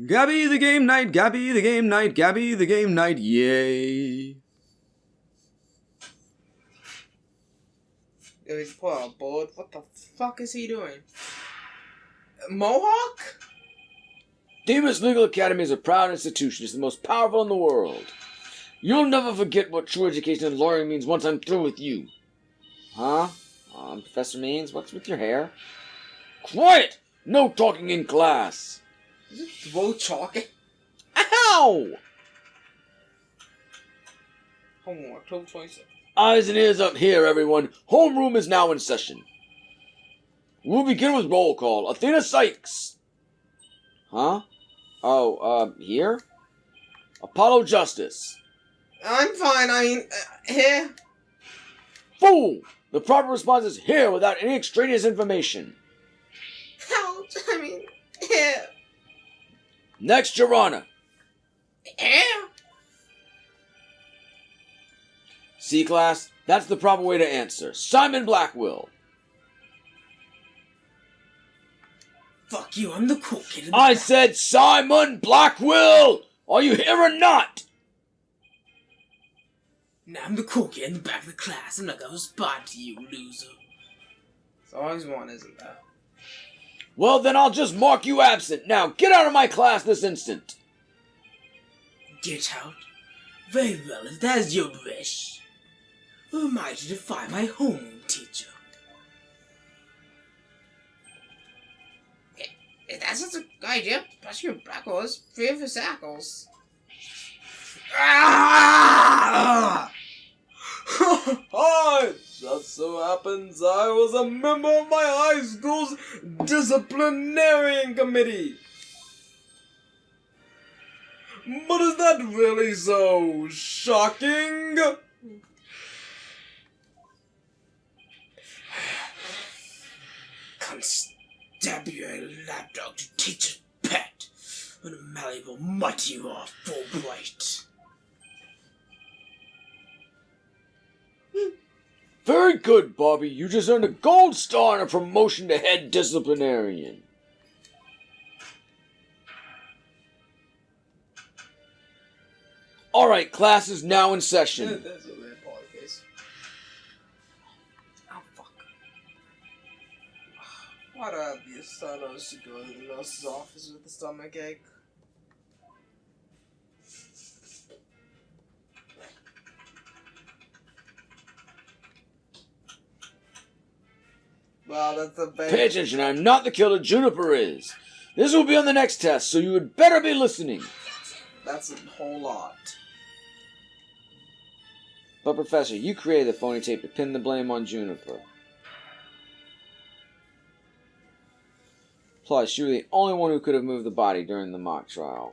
Gabby the game night, Gabby the game night, Gabby the game night, yay. Yo, he's put on a board. What the fuck is he doing? Mohawk? Demas Legal Academy is a proud institution. It's the most powerful in the world. You'll never forget what true education and lawyering means once I'm through with you. Huh? Professor Means, what's with your hair? Quiet! No talking in class. Is it throw chalking? Ow! Homework, October 26th. Eyes and ears up here, everyone. Homeroom is now in session. We'll begin with roll call. Athena Sykes. Huh? Oh, here? Apollo Justice. I'm fine, here. Fool! The proper response is here without any extraneous information. Here. Next, Your Honor. Here? C-Class, that's the proper way to answer. Simon Blackwell. Fuck you, I'm the cool kid. I said Simon Blackwell! Are you here or not? Now I'm the cool kid in the back of the class. I'm not gonna respond to you, loser. It's always one, isn't that? Well, then I'll just mark you absent. Now, get out of my class this instant. Get out? Very well, if that is your wish. Who am I to defy my homeroom teacher? If that's such a good idea, pass your blackballs, free of your shackles. Ah! Hi! Just so happens I was a member of my high school's disciplinarian committee. But is that really so shocking? Constabulary lapdog to teacher's pet, and a malleable mutt you are, Fulbright. Very good, Bobby. You just earned a gold star and a promotion to head disciplinarian. Alright, class is now in session. That's a red ball case. Oh, fuck. Why do I have the assignments to go to the nurse's office with a stomach ache? Wow, that's a bad... Pay attention, I'm not the killer, Juniper is. This will be on the next test, so you had better be listening. That's a whole lot. But Professor, you created the phony tape to pin the blame on Juniper. Plus, you were the only one who could have moved the body during the mock trial.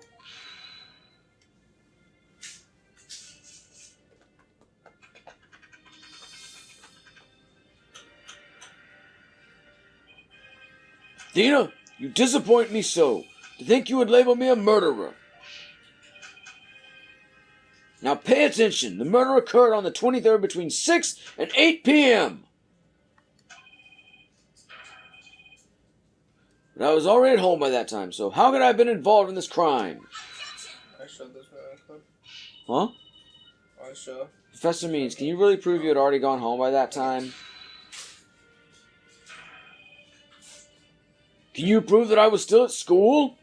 Athena, you disappoint me so. To think you would label me a murderer. Now pay attention. The murder occurred on the 23rd between 6 and 8 p.m. But I was already at home by that time, so how could I have been involved in this crime? I showed this very quick. Huh? I show. Professor Means, can you really prove you had already gone home by that time? Can you prove that I was still at school?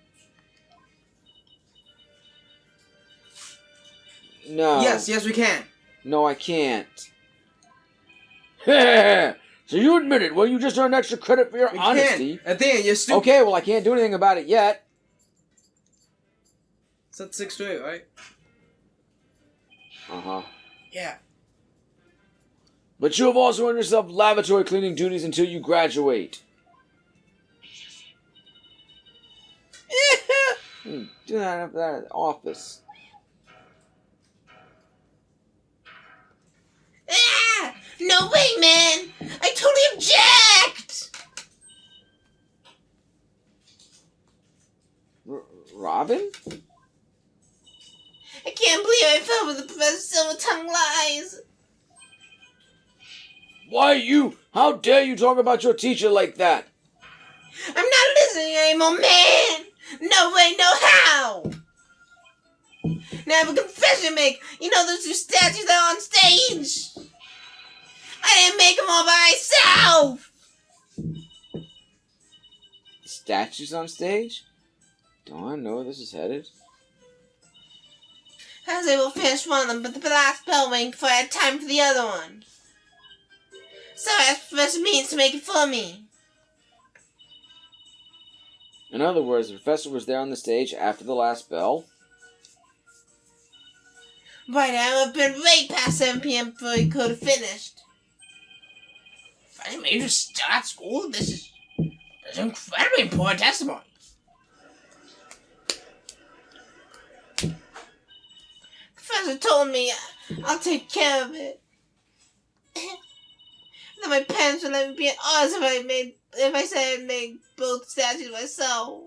No. Yes, we can. No, I can't. So you admit it. Well, you just earned extra credit for your honesty. At the end, you're stupid. Okay, well, I can't do anything about it yet. It's at 6 to 8, right? Uh-huh. Yeah. But you have also earned yourself lavatory cleaning duties until you graduate. Do that up there at the office. Ah! No way, man! I totally object! Robin? I can't believe I fell for the Professor Silver-Tongue lies! Why you? How dare you talk about your teacher like that? I'm not listening anymore, man! No way, no how! and I have a confession to make. You know those two statues that are on stage? I didn't make them all by myself! Statues on stage? Don't I know where this is headed? I was able to finish one of them, but the last bell rang before I had time for the other one. So I asked Professor Means to make it for me. In other words, the professor was there on the stage after the last bell. Right, I would have been way past 7 p.m. before he could have finished. Professor Means is still at school? This is incredibly important testimony. Professor told me I'll take care of it. That my parents would let me be an artist if I said I'd make both statues myself.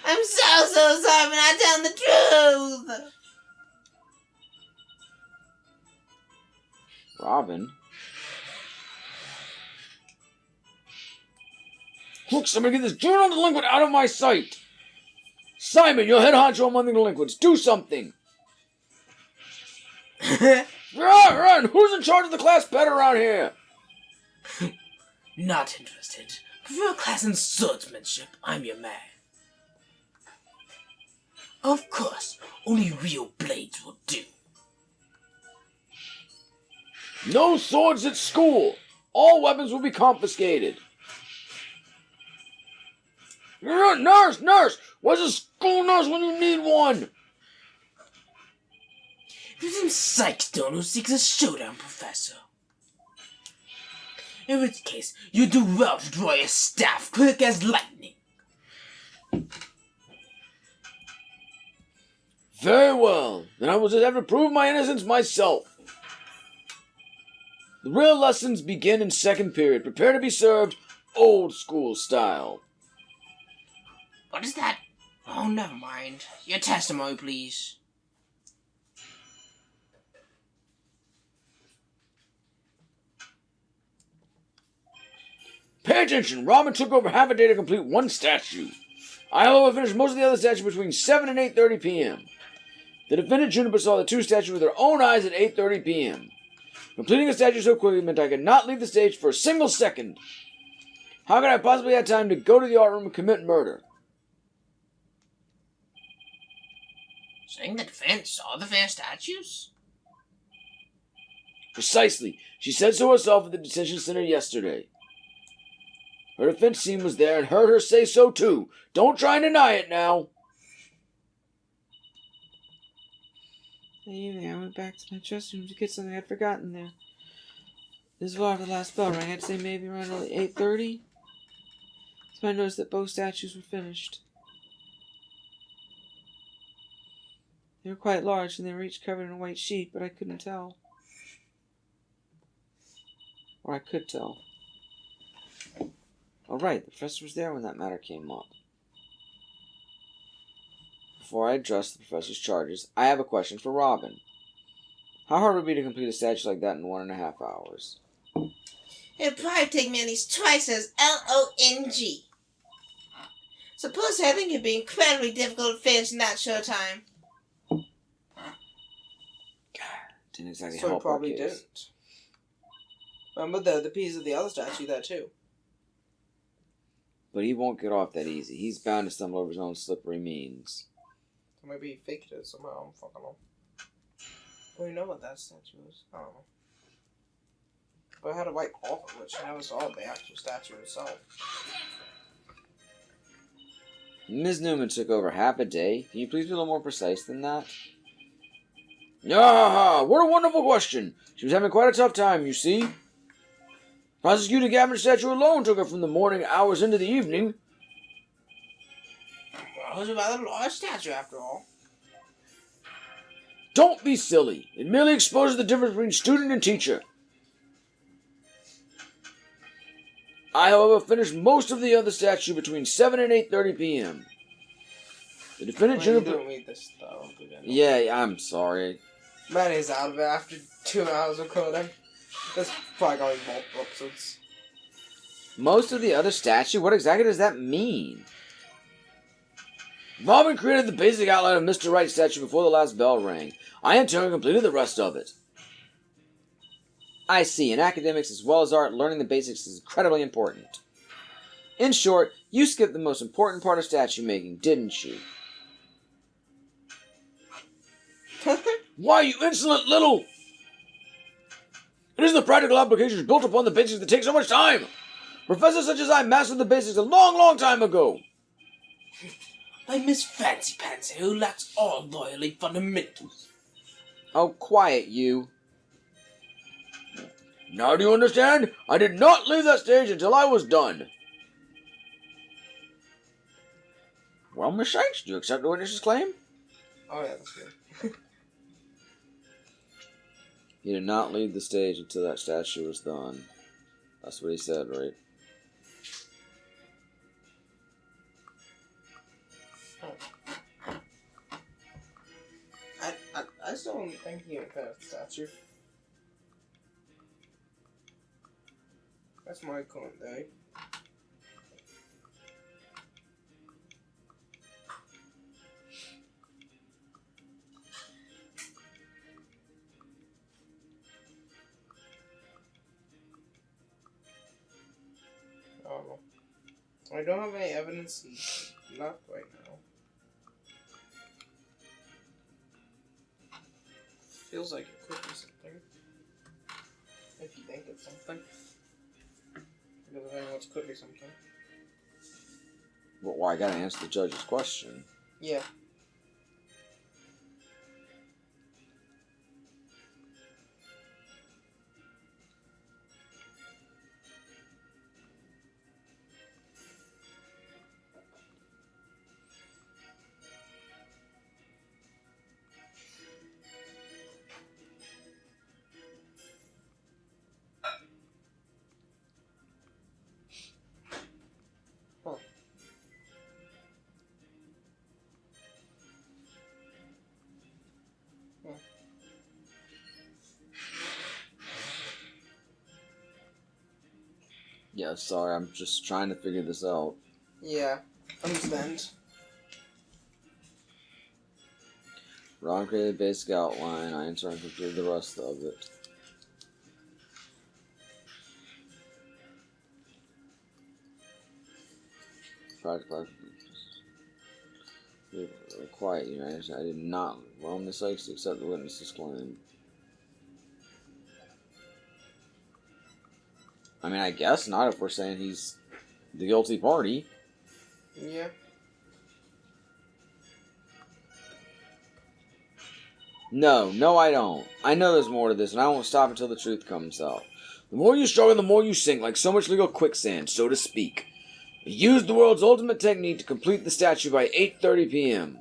I'm so sorry for not telling the truth. Robin? Look, somebody get this juvenile delinquent out of my sight! Simon, you're head honcho among the delinquents. Do something! Run! Who's in charge of the class pet around here? Not interested. Prefer a class in swordsmanship. I'm your man. Of course, only real blades will do. No swords at school! All weapons will be confiscated. Nurse! Where's a school nurse when you need one? There's some psychstone who seeks a showdown, Professor. In which case, you do well to draw your staff quick as lightning. Very well. Then I will just have to prove my innocence myself. The real lessons begin in second period. Prepare to be served old school style. What is that? Oh, never mind. Your testimony, please. Pay attention! Robin took over half a day to complete one statue. I, however, finished most of the other statues between 7 and 8:30 p.m. The defendant Juniper saw the two statues with her own eyes at 8:30 p.m. Completing a statue so quickly meant I could not leave the stage for a single second. How could I possibly have time to go to the art room and commit murder? Saying the defendant saw the finished statues? Precisely. She said so herself at the detention center yesterday. Her defense team was there and heard her say so too. Don't try and deny it now. That evening, I went back to my dressing room to get something I'd forgotten there. This was after the last bell rang. I'd say maybe around 8:30. So I noticed that both statues were finished. They were quite large, and they were each covered in a white sheet, but I couldn't tell. Or I could tell. Oh, right, the professor was there when that matter came up. Before I address the professor's charges, I have a question for Robin. How hard would it be to complete a statue like that in 1.5 hours? It'd probably take me at least twice as LONG. Suppose I think it'd be incredibly difficult to finish in that short time. Didn't exactly So he help our probably case. didn't. Remember the piece of the other statue there too. But he won't get off that easy. He's bound to stumble over his own slippery means. Or maybe he faked it somehow. I don't fucking know. What do you know what that statue is? I don't know. But I had a white cloth of which I never saw the actual statue itself. Ms. Newman took over half a day. Can you please be a little more precise than that? Ah, what a wonderful question. She was having quite a tough time, you see. Prosecuting Gavin's statue alone took her from the morning hours into the evening. Well, it was a rather large statue after all. Don't be silly. It merely exposes the difference between student and teacher. I, however, finished most of the other statue between 7 and 8:30 p.m. The defendant You Juniper... didn't read this though. Yeah, I'm sorry. Manny's out of it after 2 hours of coding. That's probably going to be multiple episodes. Most of the other statue? What exactly does that mean? Robin created the basic outline of Mr. Wright's statue before the last bell rang. I in turn completed the rest of it. I see. In academics as well as art, learning the basics is incredibly important. In short, you skipped the most important part of statue making, didn't you? Why, you insolent little... It is the practical applications built upon the basics that take so much time. Professors such as I mastered the basics a long, long time ago. By Miss Fancy Pansy, who lacks all loyally fundamentals. Oh, quiet, you. Now do you understand? I did not leave that stage until I was done. Well, Miss Shanks, do you accept the witness's claim? Oh yeah, that's good. He did not leave the stage until that statue was done. That's what he said, right? I still don't think he would finish the statue. That's my current day. I don't know. I don't have any evidence he's left right now. Feels like it could be something. If you think it's something. Because if anyone else could be something. Well, I gotta answer the judge's question. Yeah. Yeah, sorry, I'm just trying to figure this out. Yeah. Understand. Ron created the basic outline, I in turn completed the rest of it. Practical. Quiet, you know, I did not roam the sites to accept the witness's claim. I mean, I guess not if we're saying he's the guilty party. Yeah. No, I don't. I know there's more to this, and I won't stop until the truth comes out. The more you struggle, the more you sink, like so much legal quicksand, so to speak. I used the world's ultimate technique to complete the statue by 8:30 p.m.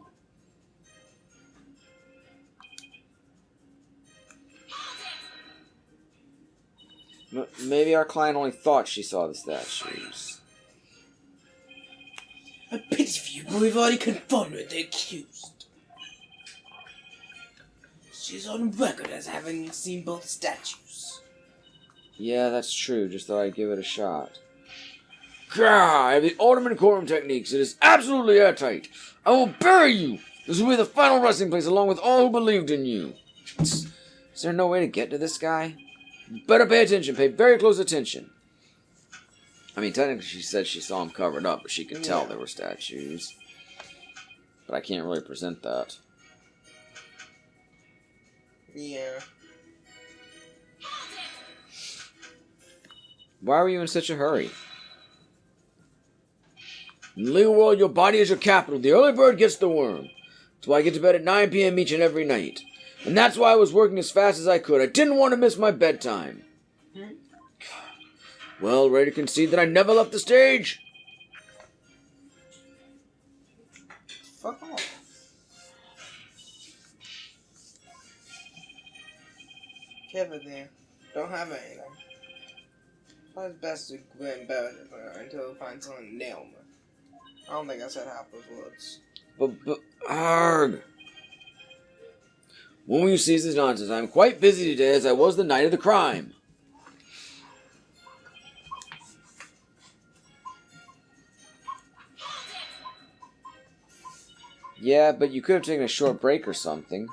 Maybe our client only thought she saw the statues. I pity for you, but we've already confronted the accused. She's on record as having seen both statues. Yeah, that's true. Just thought I'd give it a shot. Gah! I have the Alderman Courtroom techniques. It is absolutely airtight. I will bury you. This will be the final resting place along with all who believed in you. Is there no way to get to this guy? You better pay attention. Pay very close attention. I mean, technically she said she saw him covered up, but she could tell there were statues. But I can't really present that. Yeah. Why were you in such a hurry? In the legal world, your body is your capital. The early bird gets the worm. That's why I get to bed at 9 p.m. each and every night. And that's why I was working as fast as I could. I didn't want to miss my bedtime. Well, ready to concede that I never left the stage? Fuck off. Kevin there. Don't have anything. Probably best to go and bed with her until we find someone to nail me. I don't think I said half those words. But, Arg. When will you cease this nonsense? I am quite busy today as I was the night of the crime. Yeah, but you could have taken a short break or something.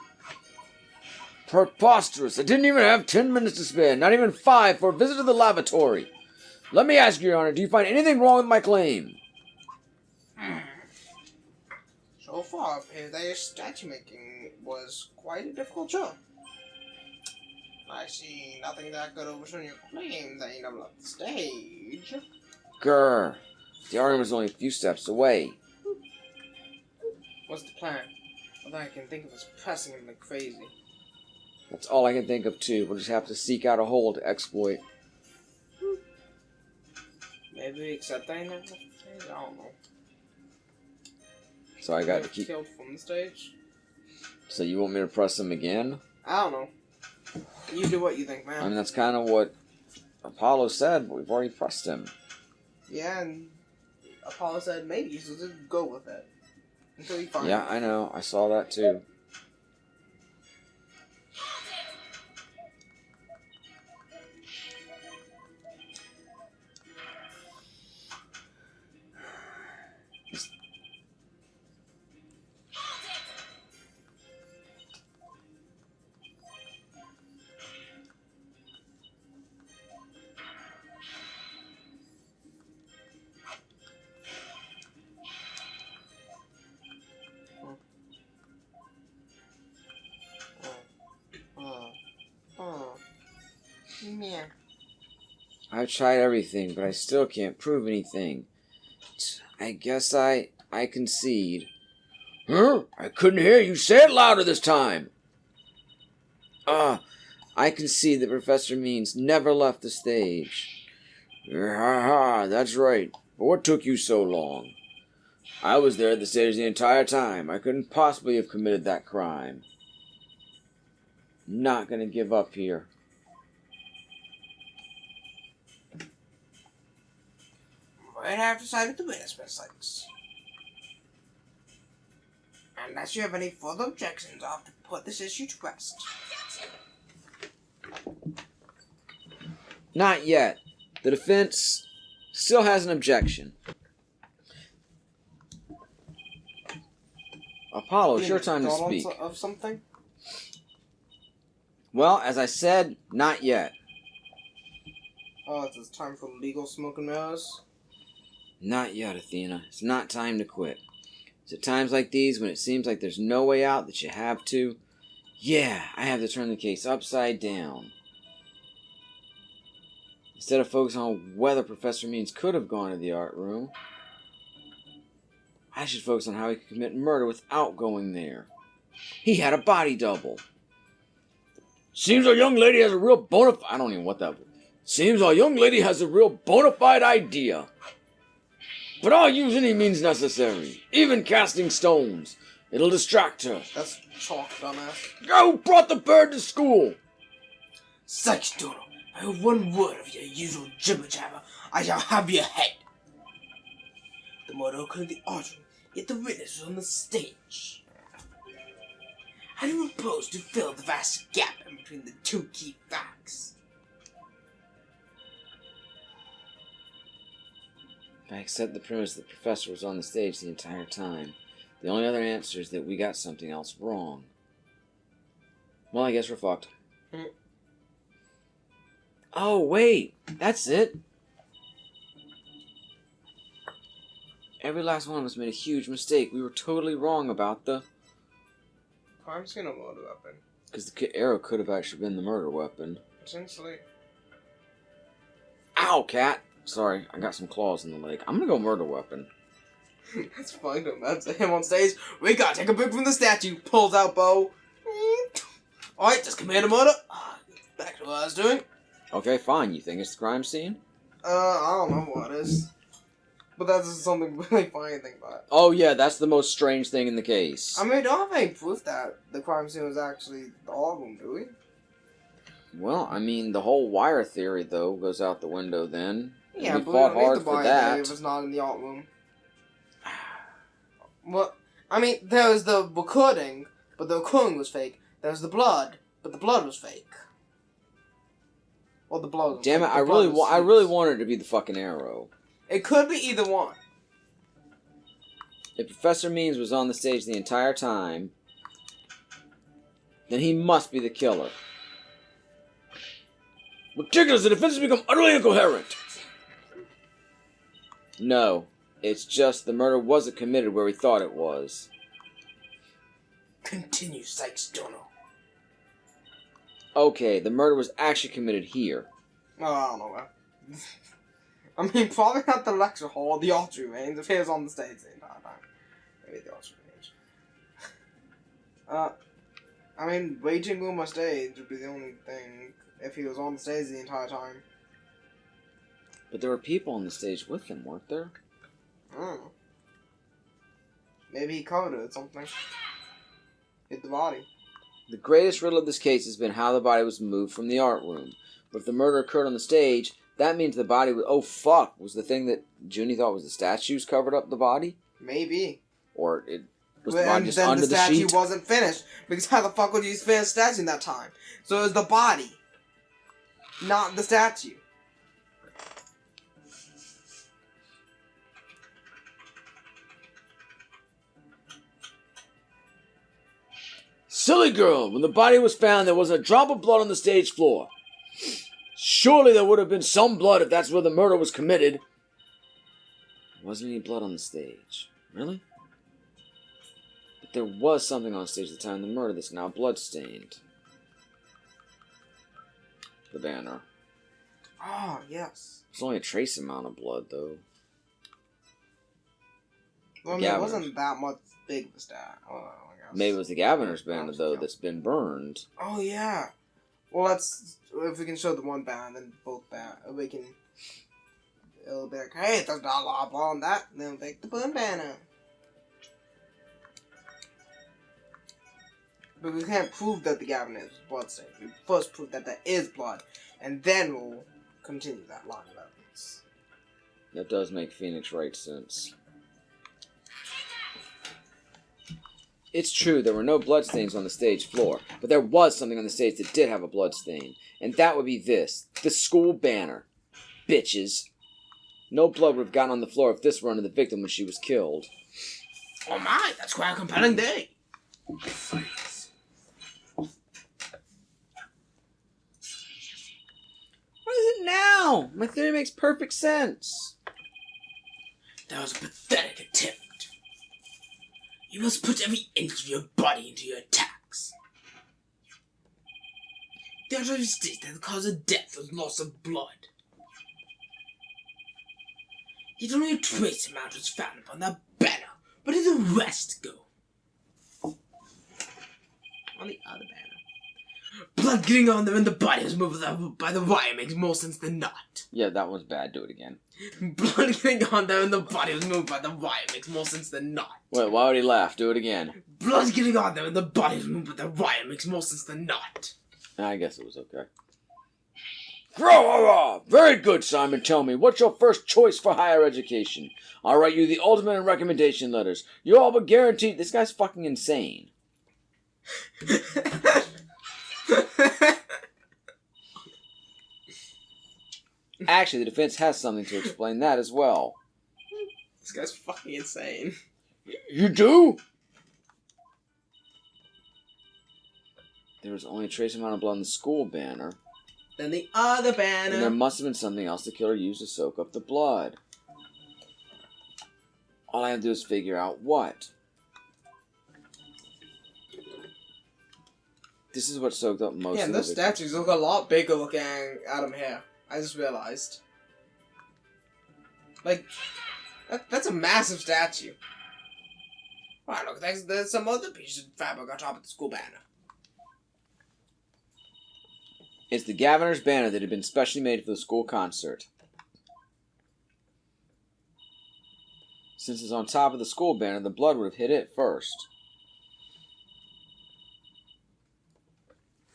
Preposterous! I didn't even have 10 minutes to spare, not even 5 for a visit to the lavatory. Let me ask you, Your Honor, do you find anything wrong with my claim? So far, it appears that your statue making was quite a difficult job. I see nothing that could overturn your claim that you never left the stage. Grr. The argument was only a few steps away. What's the plan? All I can think of is pressing him like crazy. That's all I can think of, too. We'll just have to seek out a hole to exploit. Maybe accept that he never left the stage? I don't know. So I got to keep... killed from the stage? So you want me to press him again? I don't know. You do what you think, man. I mean, that's kind of what Apollo said, but we've already pressed him. Yeah, and Apollo said maybe, so just go with it. Until you find Yeah, I know. I saw that, too. Yeah. I've tried everything, but I still can't prove anything. I guess I concede. Huh? I couldn't hear you. Say it louder this time. I concede that Professor Means never left the stage. Ha, that's right. But what took you so long? I was there at the stage the entire time. I couldn't possibly have committed that crime. Not gonna give up here. Right after decided to witness mistakes. Unless you have any further objections, I'll have to put this issue to rest. Not yet. The defense still has an objection. Apollo, it's your time to speak. Of something? Well, as I said, not yet. Oh, it's time for legal smoke and mirrors? Not yet, Athena. It's not time to quit. It's at times like these when it seems like there's no way out that you have to. Yeah, I have to turn the case upside down. Instead of focusing on whether Professor Means could have gone to the art room, I should focus on how he could commit murder without going there. He had a body double. Seems our young lady has a real bona fide... I don't even know what that was. Seems our young lady has a real bona fide idea. But I'll use any means necessary, even casting stones. It'll distract her. That's chalk, dumbass. Who brought the bird to school? Such doodle. I have one word of your usual jibber-jabber. I shall have your head. The murder occurred in the art room, yet the witness was on the stage. How do you propose to fill the vast gap in between the two key facts? If I accept the premise that the professor was on the stage the entire time, the only other answer is that we got something else wrong. Well, I guess we're fucked. Oh, wait. That's it. Every last one of us made a huge mistake. We were totally wrong about the... Crime scene or murder weapon? Because the arrow could have actually been the murder weapon. Potentially. Ow, cat! Sorry, I got some claws in the leg. I'm gonna go murder weapon. That's fine, though. That's him on stage. We gotta take a break from the statue. Pulls out bow. Alright, just command a murder. Back to what I was doing. Okay, fine. You think it's the crime scene? I don't know what it is. But that's something really funny to think about. Oh, yeah, that's the most strange thing in the case. I mean, we don't have any proof that the crime scene was actually the album, do we? Well, I mean, the whole wire theory, though, goes out the window then. Yeah, we but fought we don't hard need the for wire that. theory if it's not in the art room. Well, I mean, there was the recording, but the recording was fake. There was the blood, but the blood was fake. Well, the blood was Damn it, fake. I really wanted it to be the fucking arrow. It could be either one. If Professor Means was on the stage the entire time, then he must be the killer. Ridiculous! The defense has become utterly incoherent! No, it's just the murder wasn't committed where we thought it was. Continue, Sykes Dono. Okay, the murder was actually committed here. Oh, I don't know, man. I mean, probably not the lecture hall, the archery range, if he was on the stage the entire time. Maybe the archery range. I mean, waging room or stage would be the only thing if he was on the stage the entire time. But there were people on the stage with him, weren't there? Maybe he covered it with something. Hit the body. The greatest riddle of this case has been how the body was moved from the art room. But if the murder occurred on the stage, that means the body was... Oh, fuck! Was the thing that Junie thought was the statues covered up the body? Maybe. Or it was the body just under the sheet? And then the statue wasn't finished. Because how the fuck would you finish statue in that time? So it was the body. Not the statue. Silly girl! When the body was found, there wasn't a drop of blood on the stage floor. Surely there would have been some blood if that's where the murder was committed. There wasn't any blood on the stage. Really? But there was something on stage at the time of the murder that's now blood-stained. The banner. Oh, yes. There's only a trace amount of blood, though. Well, I mean, it wasn't that much big, the stat. Oh, I guess. Maybe it was the Governor's banner, though, that's been burned. Oh, yeah. Well, let's... If we can show the one banner, then both banner, we can... It'll be like, hey, there's not a lot of blood on that. And then we'll take the burn banner. But we can't prove that the Gavin is bloodstained. We first prove that there is blood. And then we'll continue that line of evidence. That does make Phoenix Wright sense. It's true, there were no bloodstains on the stage floor, but there was something on the stage that did have a bloodstain, and that would be this, the school banner. Bitches. No blood would have gotten on the floor if this were under the victim when she was killed. Oh my, that's quite a compelling day. What is it now? My theory makes perfect sense. That was a pathetic attempt. You must put every inch of your body into your attacks. The artery states that the cause of death was loss of blood. Yet only a trace amount was found upon that banner. Where did the rest go? On the other banner. Blood getting on there and the body was moved by the wire makes more sense than not. Yeah, that one's bad. Do it again. Blood getting on there and the body was moved by the wire makes more sense than not. Wait, why would he laugh? Do it again. Blood getting on there and the body was moved by the wire makes more sense than not. I guess it was okay. Very good, Simon. Tell me, what's your first choice for higher education? I'll write you the ultimate in recommendation letters. You all but guaranteed... This guy's fucking insane. Actually, the defense has something to explain that as well. This guy's fucking insane. You do? There was only a trace amount of blood on the school banner. Then the other banner. And there must have been something else the killer used to soak up the blood. All I have to do is figure out what. This is what soaked up most Yeah, of those the statues look a lot bigger looking at him here. I just realized. Like, that's a massive statue. Wow, look, there's some other pieces of fabric on top of the school banner. It's the Governor's banner that had been specially made for the school concert. Since it's on top of the school banner, the blood would have hit it first.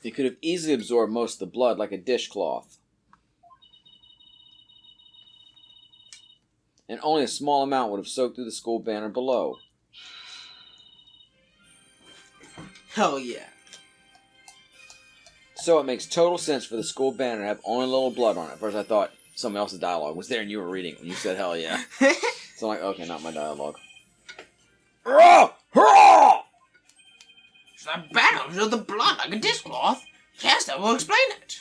It could have easily absorbed most of the blood like a dishcloth. And only a small amount would have soaked through the school banner below. Hell yeah. So it makes total sense for the school banner to have only a little blood on it. At first I thought somebody else's dialogue was there and you were reading it when you said hell yeah. So I'm like, okay, not my dialogue. It's that banner with the blood like a dishcloth. Yes, that will explain it.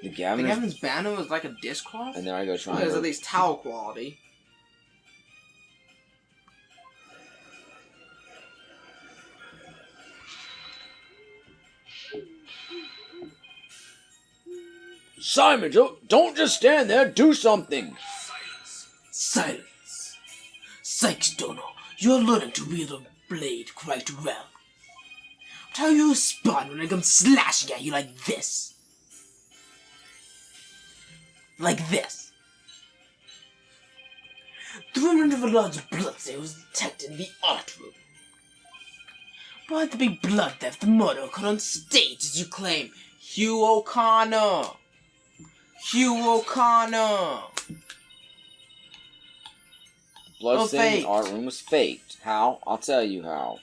The The Gaviner's... Gavin's banner was like a dishcloth? And there I go trying Because to... at least towel quality. Simon, don't just stand there. Do something. Silence. Sykes, Dono, you're learning to wield a blade quite well. But how you respond when I come slashing at you like this? Like this. The remnant of a large blood stain was detected in the art room. Why'd there be blood theft, the murder occurred on stage, as you claim? Hugh O'Connor. Hugh O'Connor. Blood stain in faked. the art room was faked. How? I'll tell you how.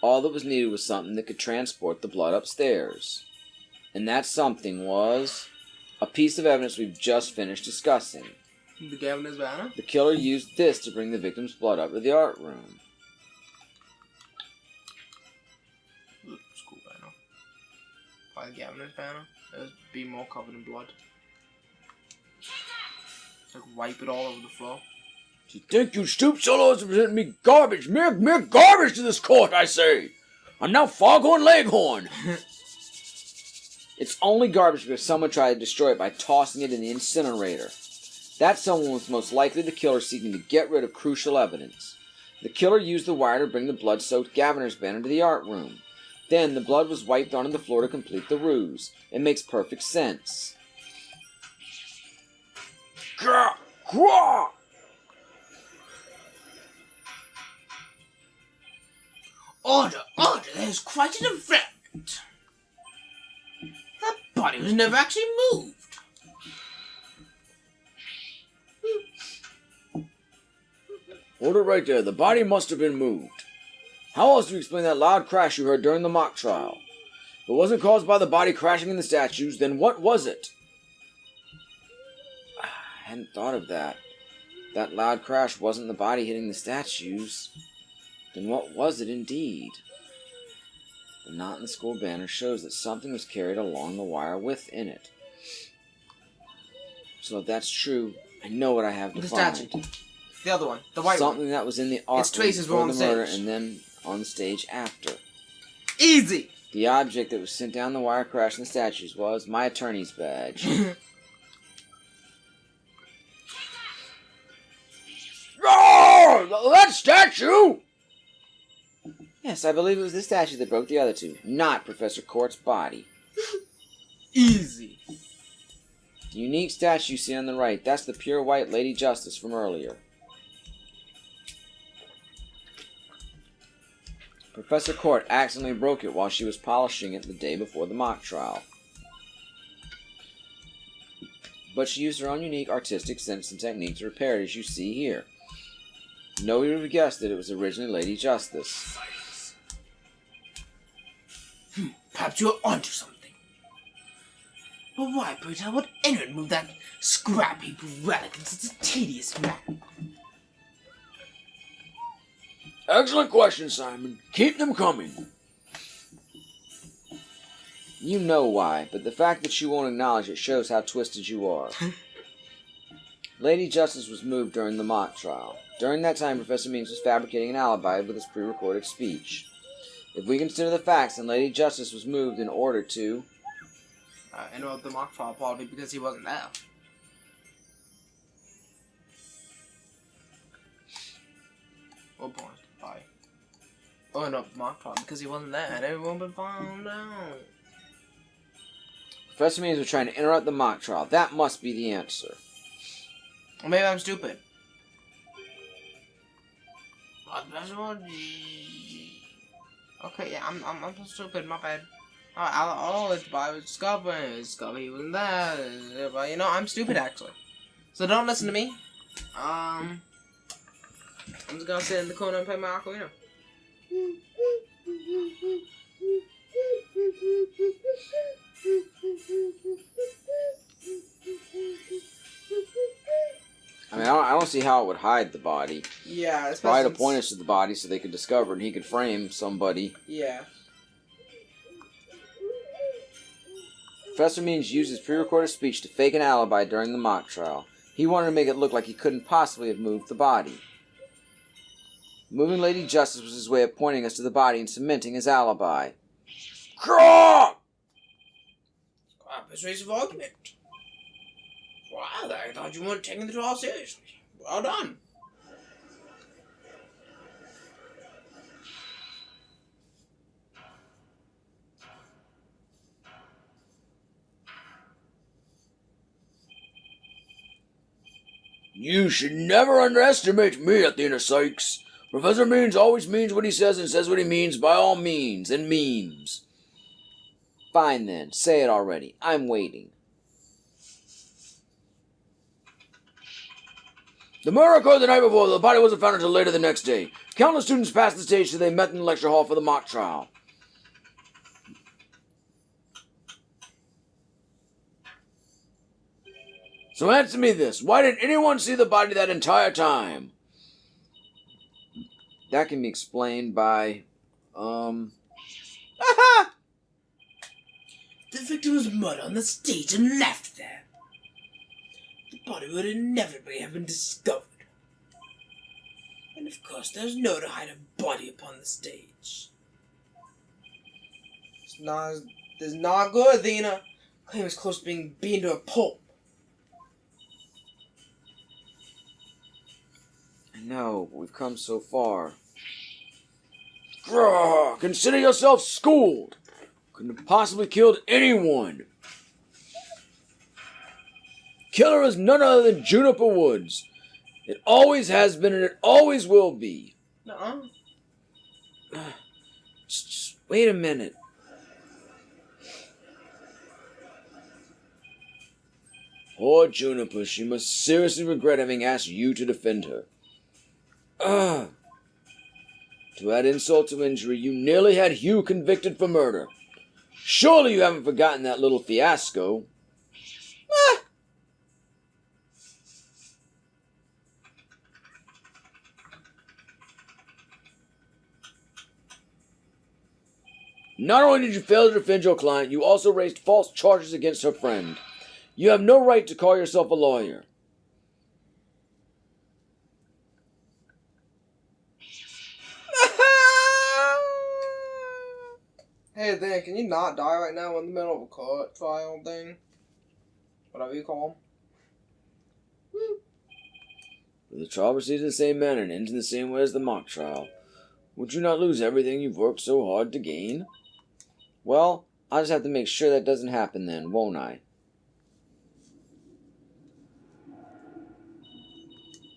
All that was needed was something that could transport the blood upstairs. And that something was a piece of evidence we've just finished discussing. The Gaviner's banner? The killer used this to bring the victim's blood up to the art room. School banner. By the Gaviner's banner. It would be more covered in blood. Like wipe it all over the floor. Do you think you stoop so low as to present me garbage? Mere garbage to this court, I say! I'm now Foghorn Leghorn! It's only garbage because someone tried to destroy it by tossing it in the incinerator. That someone was most likely the killer seeking to get rid of crucial evidence. The killer used the wire to bring the blood-soaked Gaviner's banner to the art room. Then the blood was wiped onto the floor to complete the ruse. It makes perfect sense. Gah! Gah! Order, there's quite an event. That body was never actually moved. Hold it right there. The body must have been moved. How else do you explain that loud crash you heard during the mock trial? If it wasn't caused by the body crashing in the statues, then what was it? I hadn't thought of that. If that loud crash wasn't the body hitting the statues, then what was it indeed? The knot in the school banner shows that something was carried along the wire within it. So if that's true, I know what I have to The find. statue. The other one. The white Something one. that was in the art Its room traces were before on the the murder stage. and then on the stage after. Easy! The object that was sent down the wire crash in the statues was my attorney's badge. Oh, that statue! Yes, I believe it was this statue that broke the other two, not Professor Court's body. Easy. The unique statue you see on the right, that's the pure white Lady Justice from earlier. Professor Court accidentally broke it while she was polishing it the day before the mock trial. But she used her own unique artistic sense and technique to repair it, as you see here. Nobody would have guessed that it was originally Lady Justice. Perhaps you're onto something. But why, pray tell, would anyone move that scrap heap relic in such a tedious manner? Excellent question, Simon. Keep them coming. You know why, but the fact that you won't acknowledge it shows how twisted you are. Lady Justice was moved during the mock trial. During that time, Professor Means was fabricating an alibi with his pre-recorded speech. If we consider the facts, then Lady Justice was moved in order to... And about the mock trial probably because he wasn't there. What point? Bye. Oh no, the mock trial because he wasn't there and everyone been found out. Professor Means was trying to interrupt the mock trial. That must be the answer. Or maybe I'm stupid. Okay, yeah, I'm stupid, my bad. All it's by was Discovery he wasn't there, but you know, I'm stupid actually. So don't listen to me. I'm just gonna sit in the corner and play my ocarina. I mean, I don't see how it would hide the body. Yeah, Probably especially to point us to the body so they could discover it and he could frame somebody. Yeah. Professor Means used his pre-recorded speech to fake an alibi during the mock trial. He wanted to make it look like he couldn't possibly have moved the body. Moving Lady Justice was his way of pointing us to the body and cementing his alibi. Craw! Quite a persuasive argument. Wow, I thought you weren't taking the trial seriously. Well done. You should never underestimate me, Athena Sykes. Professor Means always means what he says and says what he means by all means and memes. Fine then, say it already. I'm waiting. The murder occurred the night before. The body wasn't found until later the next day. Countless students passed the stage till they met in the lecture hall for the mock trial. So answer me this. Why didn't anyone see the body that entire time? That can be explained by, The victim was murdered on the stage and left there. The body would inevitably have been discovered. And of course, there's no to hide a body upon the stage. It's not good, Athena. Claim is close to being beaten to a pulp. I know, but we've come so far. Grr, consider yourself schooled. Couldn't have possibly killed anyone. Killer is none other than Juniper Woods. It always has been and it always will be. Nuh-uh. Just wait a minute. Poor Juniper, she must seriously regret having asked you to defend her. To add insult to injury, you nearly had Hugh convicted for murder. Surely you haven't forgotten that little fiasco. Not only did you fail to defend your client, you also raised false charges against her friend. You have no right to call yourself a lawyer. Hey, Athena, can you not die right now in the middle of a court trial thing? Whatever you call them. The trial proceeds in the same manner and ends in the same way as the mock trial. Would you not lose everything you've worked so hard to gain? Well, I'll just have to make sure that doesn't happen then, won't I?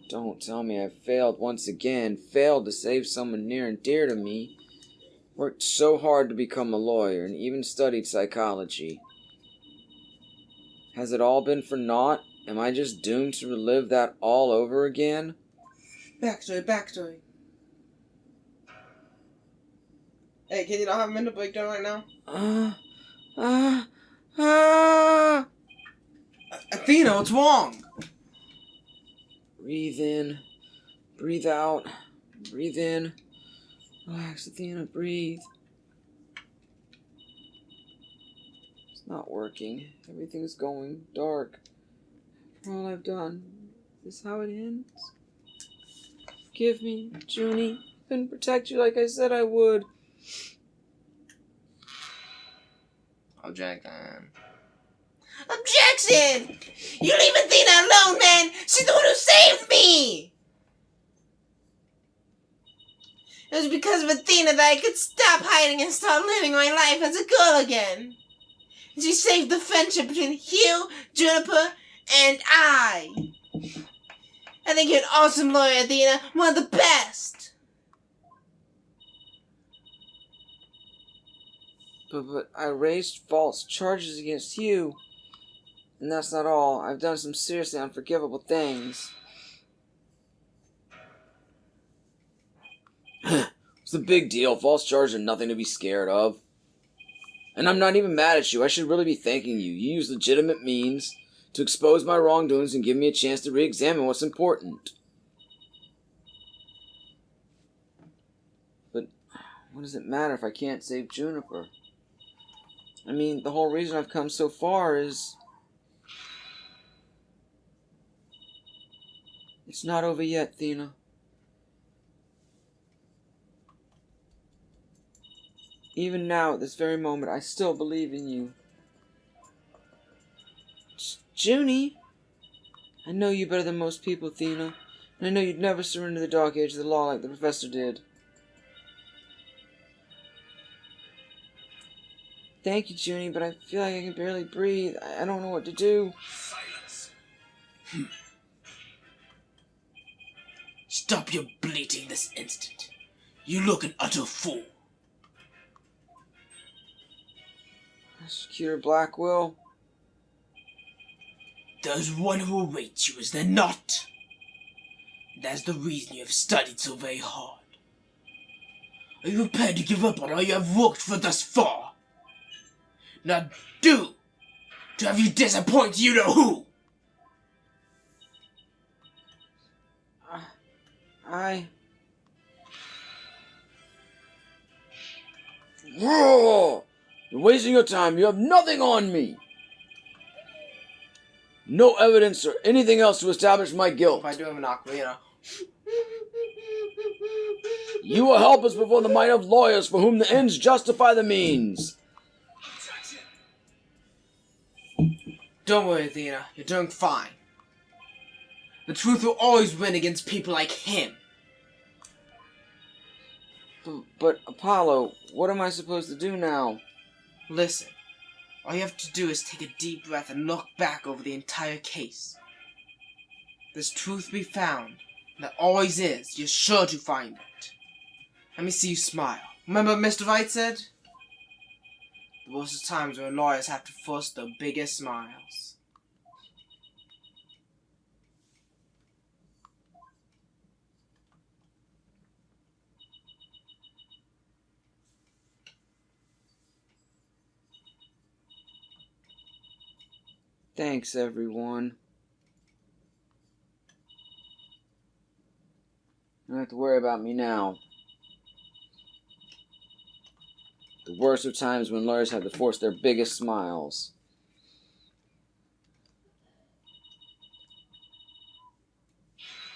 Don't tell me I failed once again, failed to save someone near and dear to me. Worked so hard to become a lawyer and even studied psychology. Has it all been for naught? Am I just doomed to relive that all over again? Backstory. Hey, can you not have a mental breakdown right now? Athena, what's wrong? Breathe in. Breathe out. Breathe in. Relax, Athena, breathe. It's not working. Everything's going dark. For all I've done. Is this how it ends? Forgive me, Junie. I couldn't protect you like I said I would. Objection. Objection! You leave Athena alone, man! She's the one who saved me! It was because of Athena that I could stop hiding and start living my life as a girl again. She saved the friendship between Hugh, Juniper, and I. I think you're an awesome lawyer, Athena. One of the best. But I raised false charges against you. And that's not all. I've done some seriously unforgivable things. What's the big deal? False charges are nothing to be scared of. And I'm not even mad at you. I should really be thanking you. You used legitimate means to expose my wrongdoings and give me a chance to re-examine what's important. But what does it matter if I can't save Juniper? I mean, the whole reason I've come so far is... It's not over yet, Thena. Even now, at this very moment, I still believe in you. Junie? I know you better than most people, Thena. And I know you'd never surrender the dark age of the law like the professor did. Thank you, Junie, but I feel like I can barely breathe. I don't know what to do. Silence. Stop your bleating this instant. You look an utter fool. Prosecutor Blackwell. There's one who awaits you, is there not? That's the reason you have studied so very hard. Are you prepared to give up on all you have worked for thus far? Not do to have you disappoint you know who? You're wasting your time. You have nothing on me. No evidence or anything else to establish my guilt. If I do have an aqua, You will help us before the might of lawyers for whom the ends justify the means. Don't worry, Athena. You're doing fine. The truth will always win against people like him. But Apollo, what am I supposed to do now? Listen. All you have to do is take a deep breath and look back over the entire case. There's truth to be found. There always is. You're sure to find it. Let me see you smile. Remember what Mr. Wright said? The worst of times when lawyers have to force the biggest smiles. Thanks, everyone. You don't have to worry about me now. The worst of times when lawyers have to force their biggest smiles.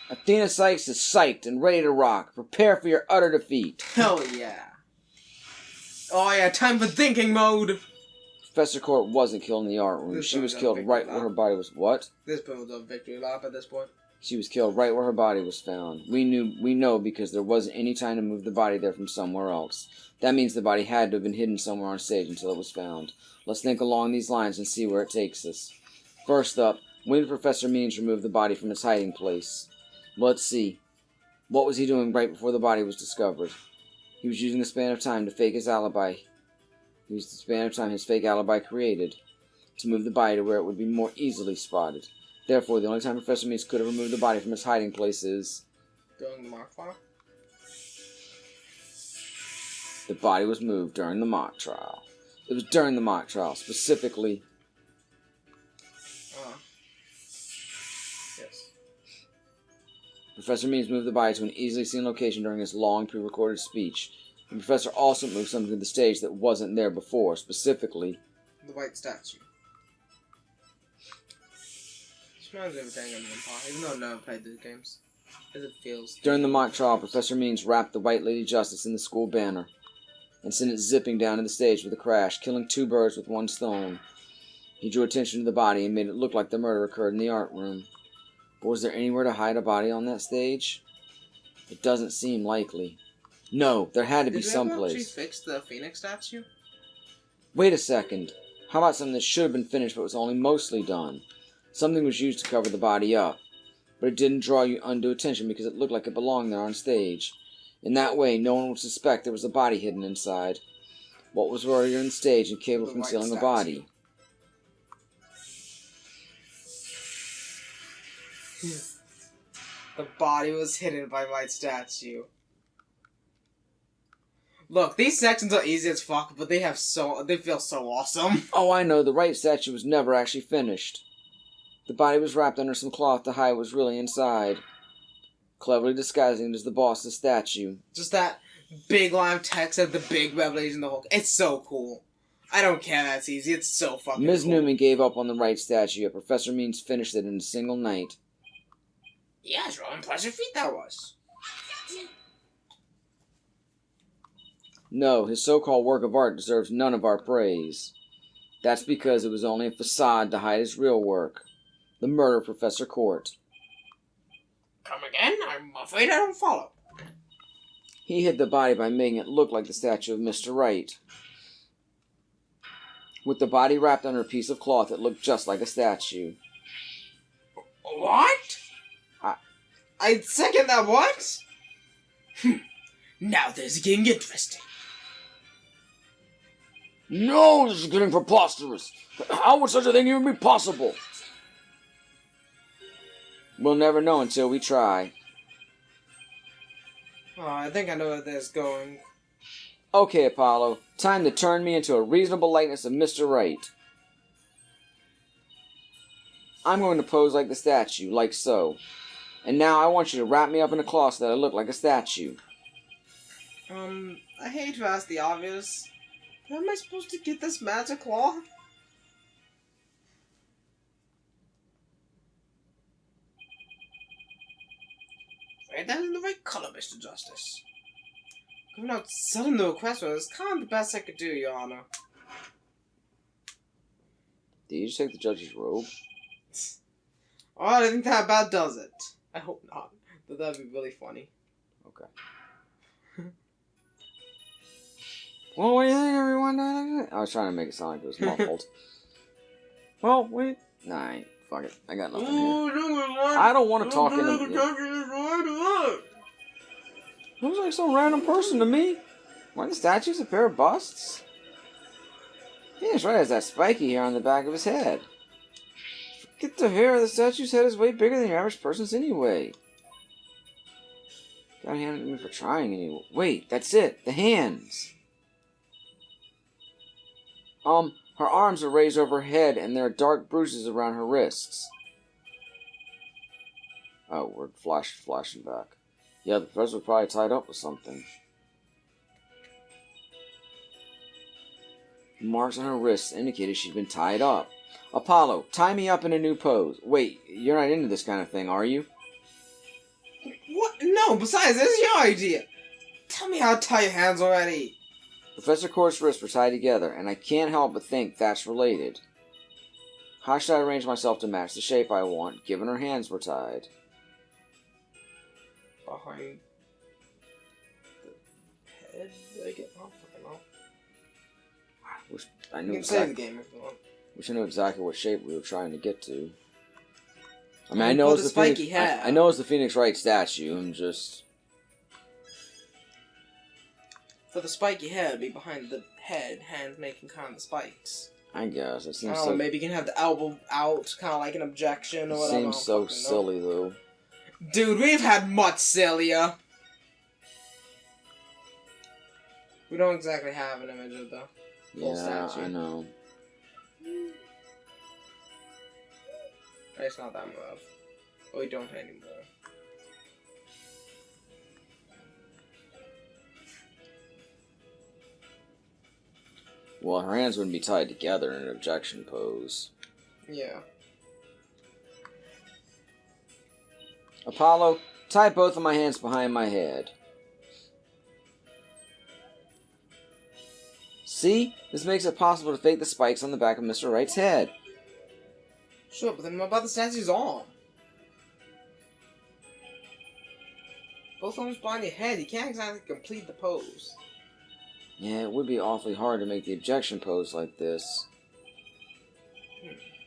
Athena Sykes is psyched and ready to rock. Prepare for your utter defeat. Hell yeah. Oh yeah, time for thinking mode! Professor Court wasn't killed in the art room. She was killed right where her body was... What? This builds up victory lap at this point. She was killed right where her body was found. We know because there wasn't any time to move the body there from somewhere else. That means the body had to have been hidden somewhere on stage until it was found. Let's think along these lines and see where it takes us. First up, when did Professor Means remove the body from its hiding place? Let's see. What was he doing right before the body was discovered? He was using the span of time to fake his alibi. He used the span of time his fake alibi created to move the body to where it would be more easily spotted. Therefore, the only time Professor Means could have removed the body from its hiding place is... During the mock trial? The body was moved during the mock trial. It was during the mock trial, specifically... Yes. Professor Means moved the body to an easily seen location during his long pre-recorded speech. The professor also moved something to the stage that wasn't there before, specifically... The white statue. This reminds me of Dangan Empire, even though I've never played these games. As it feels. During the mock trial, Professor Means wrapped the White Lady Justice in the school banner and sent it zipping down to the stage with a crash, killing 2 birds with 1 stone. He drew attention to the body and made it look like the murder occurred in the art room. But was there anywhere to hide a body on that stage? It doesn't seem likely. No, there had to be someplace. Did they actually fix the Phoenix statue? Wait a second. How about something that should have been finished but was only mostly done? Something was used to cover the body up, but it didn't draw you undue attention because it looked like it belonged there on stage. In that way, no one would suspect there was a body hidden inside. What was already on stage and capable of concealing a body? The body was hidden by white statue. Look, these sections are easy as fuck, but they feel so awesome. Oh, I know, the Wright statue was never actually finished. The body was wrapped under some cloth to hide what was really inside, cleverly disguising it as the boss's statue. Just that big line of text of the big revelation of the whole... It's so cool. I don't care that's easy. It's so fucking Ms. cool. Newman gave up on the Wright statue, yet Professor Means finished it in a single night. Yeah, it's a real impressive feat that was. No, his so-called work of art deserves none of our praise. That's because it was only a facade to hide his real work. The murder of Professor Court. Come again? I'm afraid I don't follow. He hid the body by making it look like the statue of Mr. Wright. With the body wrapped under a piece of cloth, it looked just like a statue. What? I second that what? Now this is getting interesting. No, this is getting preposterous. How would such a thing even be possible? We'll never know until we try. Oh, I think I know where this is going. Okay, Apollo. Time to turn me into a reasonable likeness of Mr. Wright. I'm going to pose like the statue, like so. And now I want you to wrap me up in a cloth so that I look like a statue. I hate to ask the obvious. How am I supposed to get this magic cloth? Right, that is the right color, Mr. Justice. Coming out sudden to request for is kind of the best I could do, Your Honor. Did you just take the judge's robe? Oh, I don't think that about does it. I hope not. But that'd be really funny. Okay. Well, what do you think, everyone? I was trying to make it sound like it was muffled. Well, wait. Nah, fuck it. I got nothing here. I don't want to talk in a... Who's like some random person to me? Weren't the statues a pair of busts? Phoenix Wright has that spiky hair on the back of his head. Forget the hair. The statue's head is way bigger than your average person's anyway. Gotta hand it to me for trying anyway. Wait, that's it. The hands. Her arms are raised over her head, and there are dark bruises around her wrists. Oh, we're flashing back. Yeah, the professor was probably tied up with something. The marks on her wrists indicated she'd been tied up. Apollo, tie me up in a new pose. Wait, you're not into this kind of thing, are you? What? No, besides, this is your idea. Tell me how to tie your hands already. Professor Court's wrists were tied together, and I can't help but think that's related. How should I arrange myself to match the shape I want, given her hands were tied? Behind the head? Did I get off? I You knew can save the exactly. game if you want. Wish I knew exactly what shape we were trying to get to. I mean, You I know put it's the the Phoenix. spiky hair. I know it's the Phoenix Wright statue. I'm just. For the spiky hair to be behind the head, hands making kind of the spikes. I guess it I seems don't so. know, maybe you can have the elbow out, kind of like an objection or It whatever. seems so I don't fucking know. silly though. Dude, we've had much sillier. We don't exactly have an image of the full Yeah, statue. I know. It's not that rough. But we don't anymore. Well, her hands wouldn't be tied together in an objection pose. Yeah. Apollo, tie both of my hands behind my head. See? This makes it possible to fake the spikes on the back of Mr. Wright's head. Sure, but then what about the statue's arm? Both arms behind your head, you can't exactly complete the pose. Yeah, it would be awfully hard to make the objection pose like this.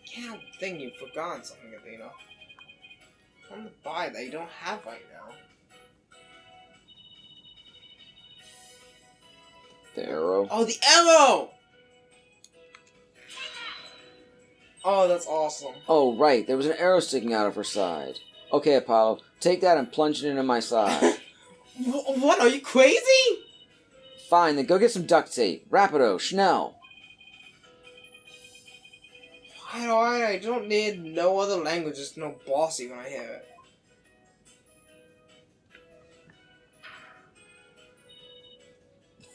Can't think you've forgotten something, Athena. On the buy that you don't have right now. The arrow. Oh, the arrow! Oh, that's awesome. Oh, right, there was an arrow sticking out of her side. Okay, Apollo, take that and plunge it into my side. What, are you crazy? Fine, then go get some duct tape. Rapido, Schnell. Alright, I don't need no other language, just no bossy when I hear it.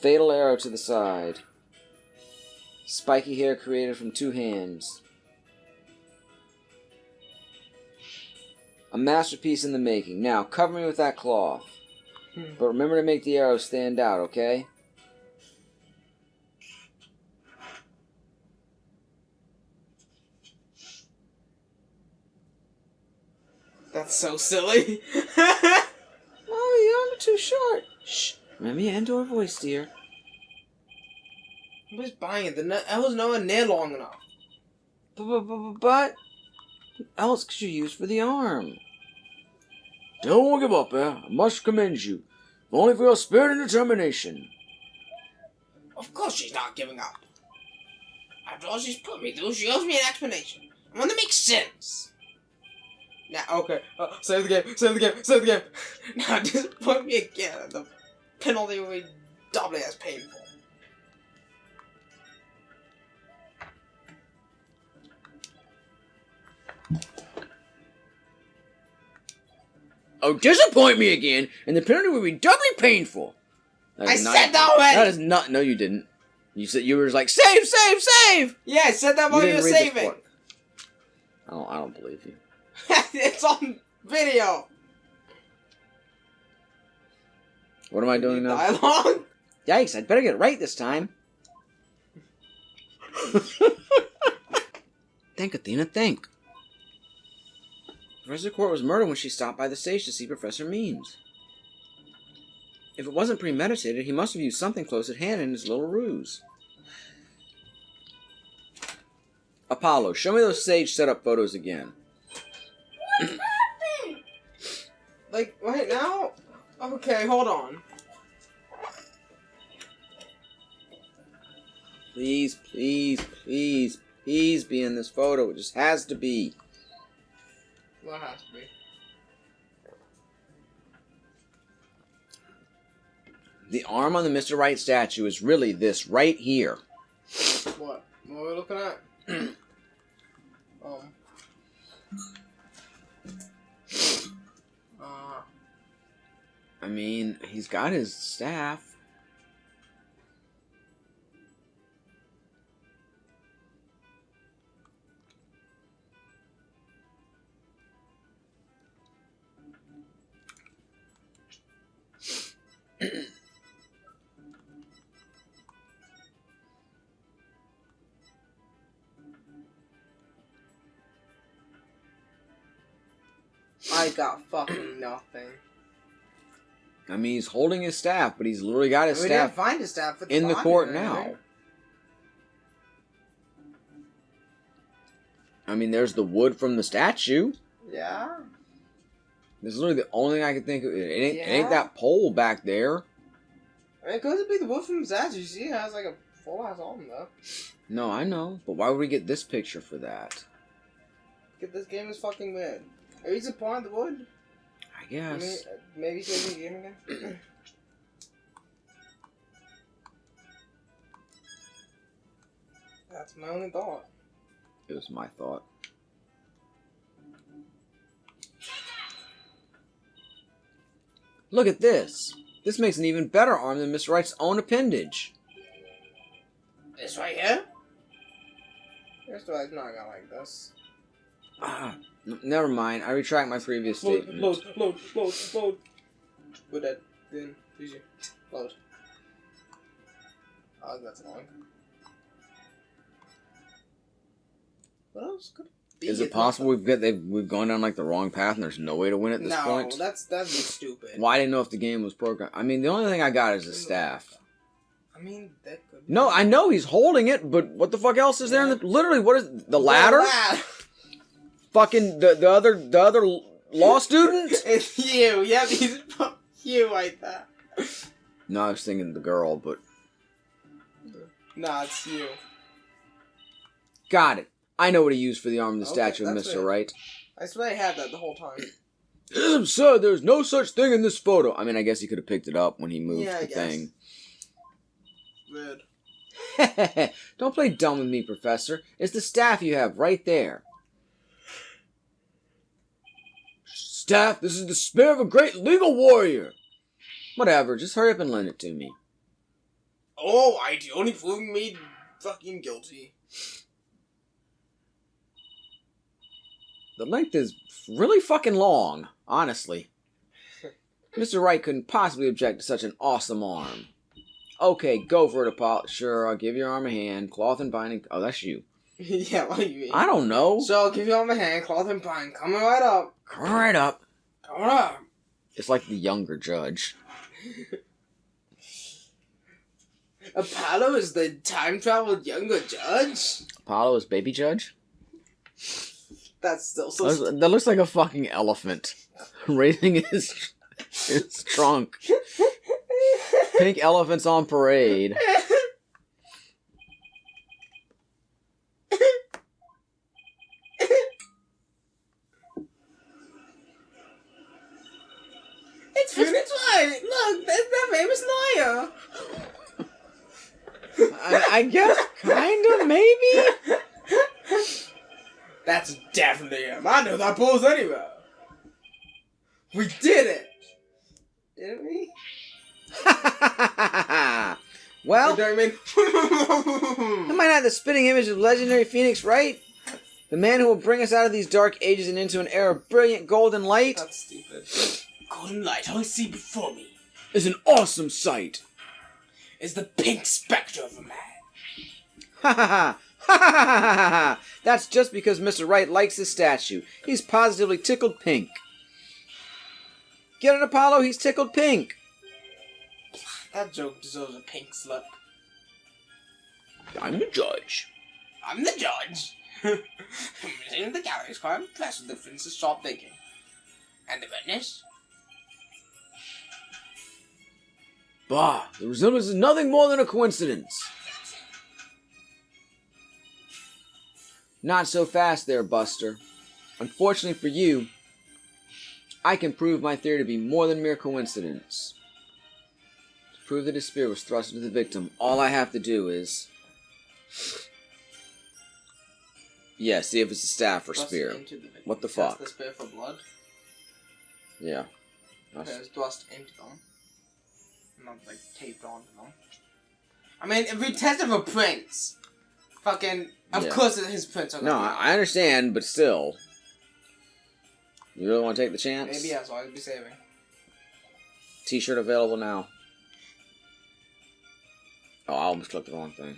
Fatal arrow to the side. Spiky hair created from 2 hands. A masterpiece in the making. Now, cover me with that cloth. But remember to make the arrow stand out, okay? That's so silly. Mommy, your arms are too short. Shh. Remember your indoor voice, dear. I'm just buying it. The L's nowhere near long enough. But what else could you use for the arm? Don't give up, I must commend you. If only for your spirit and determination. Of course she's not giving up. After all she's put me through, she owes me an explanation. And one that makes sense. Now, okay. Save the game. Save the game. Save the game. Now, disappoint me again. The penalty will be doubly as painful. Oh, disappoint me again, and the penalty will be doubly painful. I said that already! That is not... No, you didn't. You said you were like, save, save, save! Yeah, I said that while you were saving. I don't believe you. It's on video. What am I doing now? Dialogue? Yikes, I'd better get it right this time. Think, Athena, think. Professor Court was murdered when she stopped by the stage to see Professor Means. If it wasn't premeditated, he must have used something close at hand in his little ruse. Apollo, show me those stage setup photos again. Like, right now? Okay, hold on. Please, please, please, please be in this photo. It just has to be. Well, it has to be. The arm on the Mr. Wright statue is really this right here. What? What are we looking at? I mean, he's got his staff. I got fucking nothing. I mean, he's holding his staff, but he's literally got his We didn't staff find his staff at in the body court or now. anything. I mean, there's the wood from the statue. Yeah. This is literally the only thing I can think of. It ain't Yeah. that pole back there. I mean, it could be the wood from the statue. You see, it has like a full ass arm though. No, I know. But why would we get this picture for that? Get this game is fucking weird. Are you supplying the wood? I guess. Maybe save the game again. That's my only thought. It was my thought. Look at this. This makes an even better arm than Mr. Wright's own appendage. This right here? Here's why it's not gonna like this. Never mind. I retract my previous statement. Load. Put that in. Easy. Load. Oh, that's annoying. What else could it be? Is it possible we've gone down like the wrong path and there's no way to win at this point? No, that'd be stupid. Well, I didn't know if the game was programmed. I mean, the only thing I got is the staff. I mean, that could be. No, I know he's holding it, but what the fuck else is there? In the, literally, what is the ladder? Fucking the other law student? It's you. Yeah, he's you right there. No, I was thinking the girl, but Nah, it's you. got it. I know what he used for the arm of the Okay, statue of that's Mr. it. Wright. I swear I had that the whole time. It is absurd. There's no such thing in this photo. I mean, I guess he could have picked it up when he moved Yeah, I the guess. thing. Weird. Don't play dumb with me, Professor. It's the staff you have right there. Staff, this is the spear of a great legal warrior. Whatever, just hurry up and lend it to me. Oh, I the only proving me fucking guilty. The length is really fucking long, honestly. Mr. Wright couldn't possibly object to such an awesome arm. Okay, go for it, Apollo. Sure, I'll give your arm a hand. Cloth and binding. Oh, that's you. Yeah, what do you mean? I don't know. So I'll give you all my hand, cloth and bind. Coming right up. Come right up. Coming up. It's like the younger judge. Apollo is the time travel younger judge? Apollo is baby judge? That's still so That looks like a fucking elephant. Raising his trunk. Pink elephants on parade. It's right. Look, that's that famous lawyer. I guess, kinda, maybe? That's definitely him. I know that pose anywhere. We did it. Didn't we? Well, I mean, am I not the spitting image of legendary Phoenix Wright? The man who will bring us out of these dark ages and into an era of brilliant golden light? that's stupid. Golden light I see before me Is an awesome sight. is the pink spectre of a man. Ha ha ha! Ha ha ha ha ha! That's just because Mr. Wright likes his statue. He's positively tickled pink. Get it, Apollo? He's tickled pink. That joke deserves a pink slip. I'm the judge. I'm the judge. In the galleries, quite impressed with the prince's sharp thinking. And the witness? Bah, the resemblance is nothing more than a coincidence. Not so fast there, Buster. Unfortunately for you, I can prove my theory to be more than mere coincidence. To prove that his spear was thrust into the victim, all I have to do is... Yeah, see if it's a staff or Thrust spear. into the victim. What the Test fuck? the spear for blood. Yeah. Okay, it's thrust into them. Not like taped onto them. I mean, if we tested for prints, fucking, of Yeah. course it's his prints are No, gonna be I understand, but still. You really want to take the chance? Maybe that's why I'd be saving. T-shirt available now. Oh, I almost clicked the wrong thing.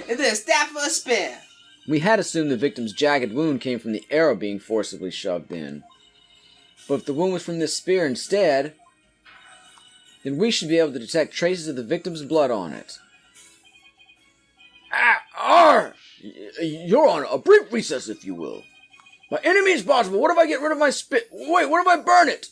Is it a staff or a spear? We had assumed the victim's jagged wound came from the arrow being forcibly shoved in. But if the wound was from this spear instead, then we should be able to detect traces of the victim's blood on it. You're on a brief recess, if you will. By any means possible, what if I get rid of my spit? Wait, what if I burn it?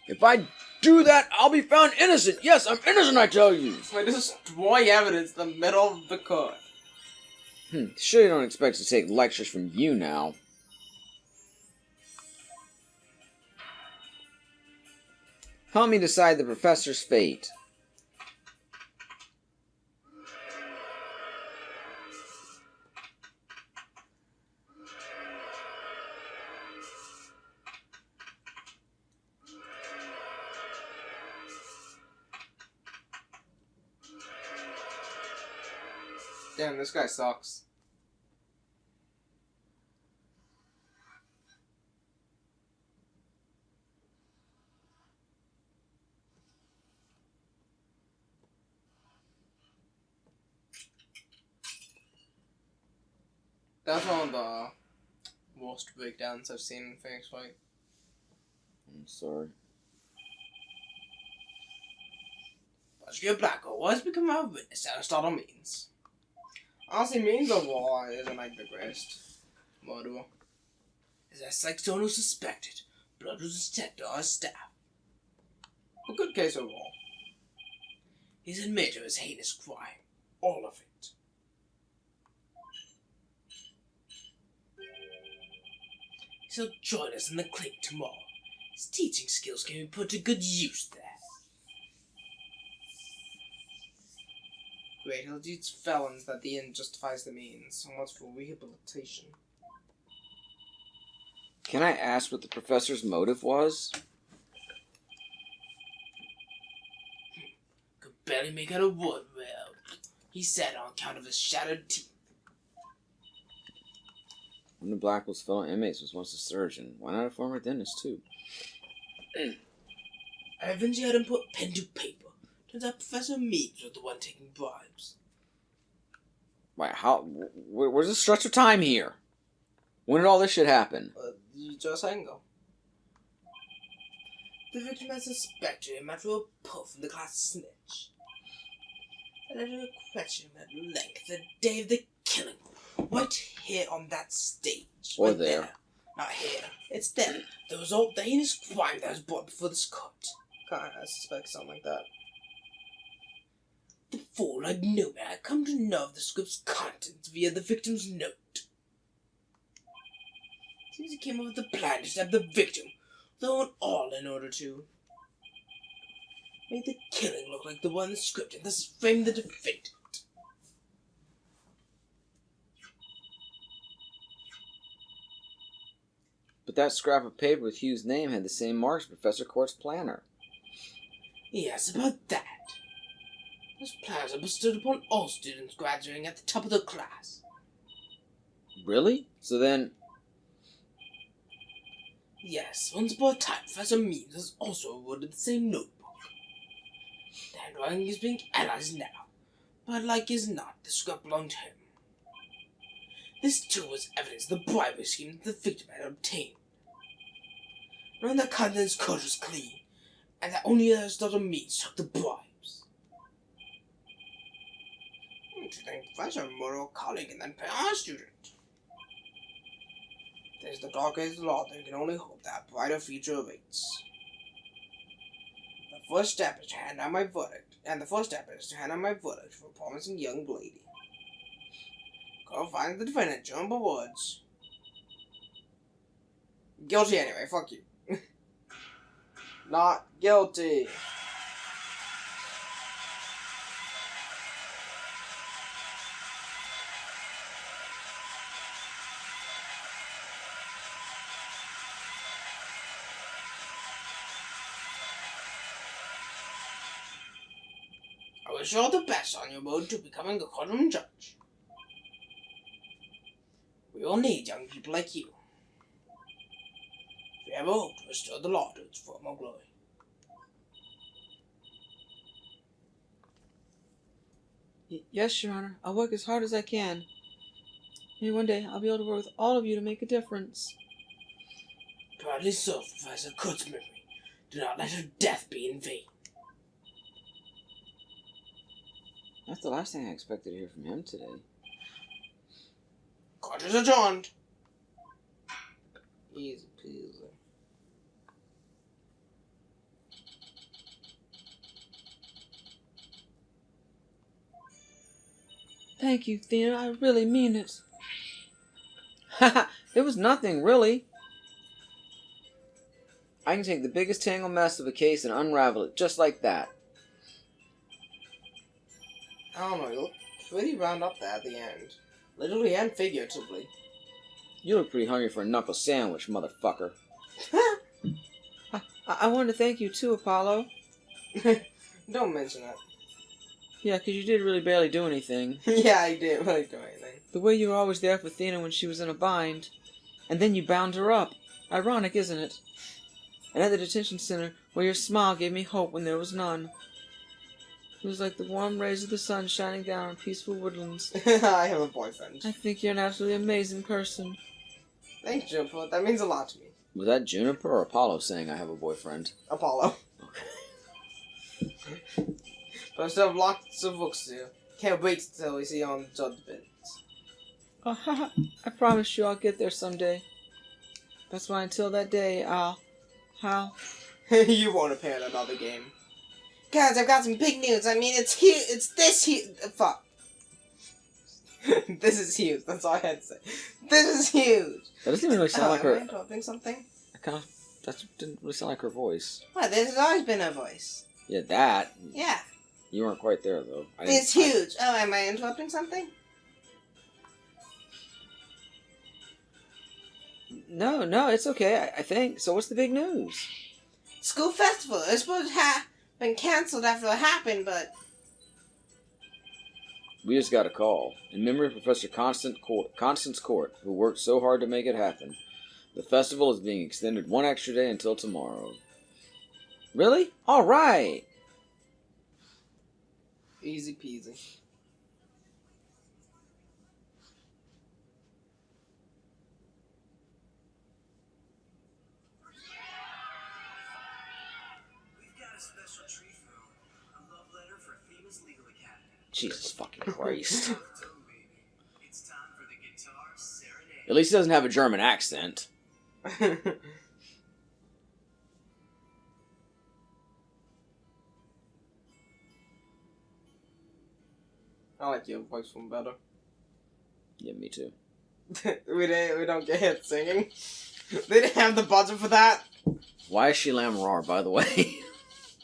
If I do that, I'll be found innocent. Yes, I'm innocent, I tell you. Wait, destroy evidence in the middle of the court. Sure you don't expect to take lectures from you now. Help me decide the professor's fate. Damn, this guy sucks. That's one of the worst breakdowns I've seen in Phoenix Wright. I'm sorry. Buster Blacko was become a witness Aristotle means. Honestly, means of war isn't like the greatest murderer. Is that Sexton who suspected blood was a scepter or a staff? A good case overall. He's admitted to his heinous crime. All of it. He'll join us in the clinic tomorrow. His teaching skills can be put to good use there. Great, he'll teach felons that the end justifies the means. So much for rehabilitation. Can I ask what the professor's motive was? Could barely make out a word well. He said on account of his shattered teeth. One of Blackwell's fellow inmates was once a surgeon. Why not a former dentist, too? I eventually had him put pen to paper. Turns out Professor Meads was the one taking bribes. Wait, how? Where's the stretch of time here? When did all this shit happen? Just angle. The victim had suspected him after a pull from the class snitch. I let her question him at length the day of the killing. Right here on that stage. Or Right there. Not here. It's there. The result, the heinous crime that was brought before this court. I suspect something like that. The fool like no man had come to know of the script's contents via the victim's note. Seems he came up with the plan to stab the victim, though all in order to make the killing look like the one in the script and thus frame the defendant. But that scrap of paper with Hugh's name had the same marks as Professor Court's planner. Yes, about that. Those plans are bestowed upon all students graduating at the top of the class. Really? So then... Yes, once upon a time, Professor Meads was also awarded the same notebook. The handwriting is being analyzed now, but like as not, the scrap belonged to him. This too was evidence of the bribery scheme that the victim had obtained. Knowing that contents code was clean, and that only Aristotle Meads took the bribes. To think Professor moral colleague and then PR student. There's the dark age of the law, they can only hope that a brighter future awaits. The first step is to hand out my verdict, for a promising young lady. Go find the defendant, John Woods. Guilty anyway, fuck you. Not guilty. I wish you all the best on your road to becoming a courtroom judge. We all need young people like you. If you ever hope to restore the law to its former glory. Yes, Your Honor. I'll work as hard as I can. Maybe one day I'll be able to work with all of you to make a difference. Proudly serve Professor Kurt's memory. Do not let her death be in vain. That's the last thing I expected to hear from him today. Court is adjourned. Easy peasy. Thank you, Thea. I really mean it. Haha, it was nothing, really. I can take the biggest tangled mess of a case and unravel it just like that. I don't know, you look pretty round up there at the end. Literally and figuratively. You look pretty hungry for a knuckle sandwich, motherfucker. I want to thank you too, Apollo. Don't mention that. Yeah, 'cause you did really barely do anything. Yeah, I didn't really do anything. The way you were always there for Thea when she was in a bind. And then you bound her up. Ironic, isn't it? And at the detention center, where your smile gave me hope when there was none. It was like the warm rays of the sun shining down on peaceful woodlands. I have a boyfriend. I think you're an absolutely amazing person. Thanks, Juniper. That means a lot to me. Was that Juniper or Apollo saying I have a boyfriend? Apollo. But I still have lots of books to do. Can't wait till we see you on the judgment. I promise you I'll get there someday. That's why until that day, I'll... You won't appear in another game. Guys, I've got some big news. I mean, it's huge. It's this huge. Fuck. This is huge. That's all I had to say. This is huge. That doesn't even really sound like Am I her. interrupting something? That didn't really sound like her voice. What? This has always been her voice. Yeah, that. Yeah. You weren't quite there, though. It's huge. Oh, am I interrupting something? No, it's okay. I think. So what's the big news? School festival. It was supposed to have been cancelled after it happened, but We just got a call. In memory of Professor Constance Court, who worked so hard to make it happen, the festival is being extended one extra day until tomorrow. Really? All right. easy peasy. We've got a special treat for you. A love letter for Athena's Legal Academy. Jesus fucking Christ. Done, baby. It's time for the guitar serenade. At least he doesn't have a German accent. I like your voice one better. Yeah, me too. we don't get hit singing. They didn't have the budget for that. Why is she Lamrar, by the way?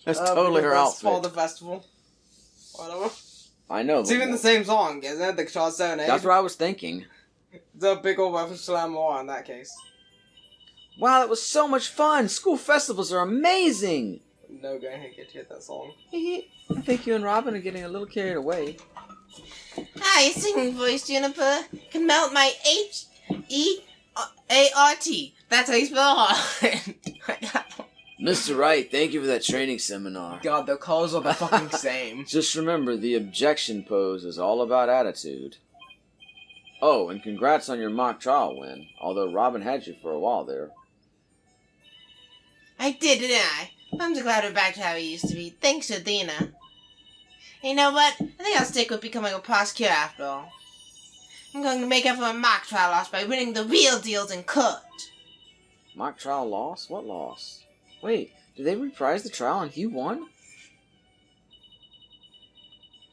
That's totally her because that's for outfit. the festival. Whatever. I know. It's even the same song, isn't it? The Guitar Serenade. That's what I was thinking. The big old reference to Lamar in that case. Wow, it was so much fun. School festivals are amazing. No guy can get to hit that song. I think you and Robin are getting a little carried away. Hi, your singing voice, Juniper, can melt my H-E-A-R-T. That's how you spell heart. Mr. Wright, thank you for that training seminar. God, their colors are the fucking same. Just remember, the objection pose is all about attitude. Oh, and congrats on your mock trial win, although Robin had you for a while there. I did, didn't I? I'm so glad we're back to how we used to be. Thanks, Athena. You know what? I think I'll stick with becoming a prosecutor after all. I'm going to make up for a mock trial loss by winning the real deals in court. Mock trial loss? What loss? Wait, did they reprise the trial and Hugh won?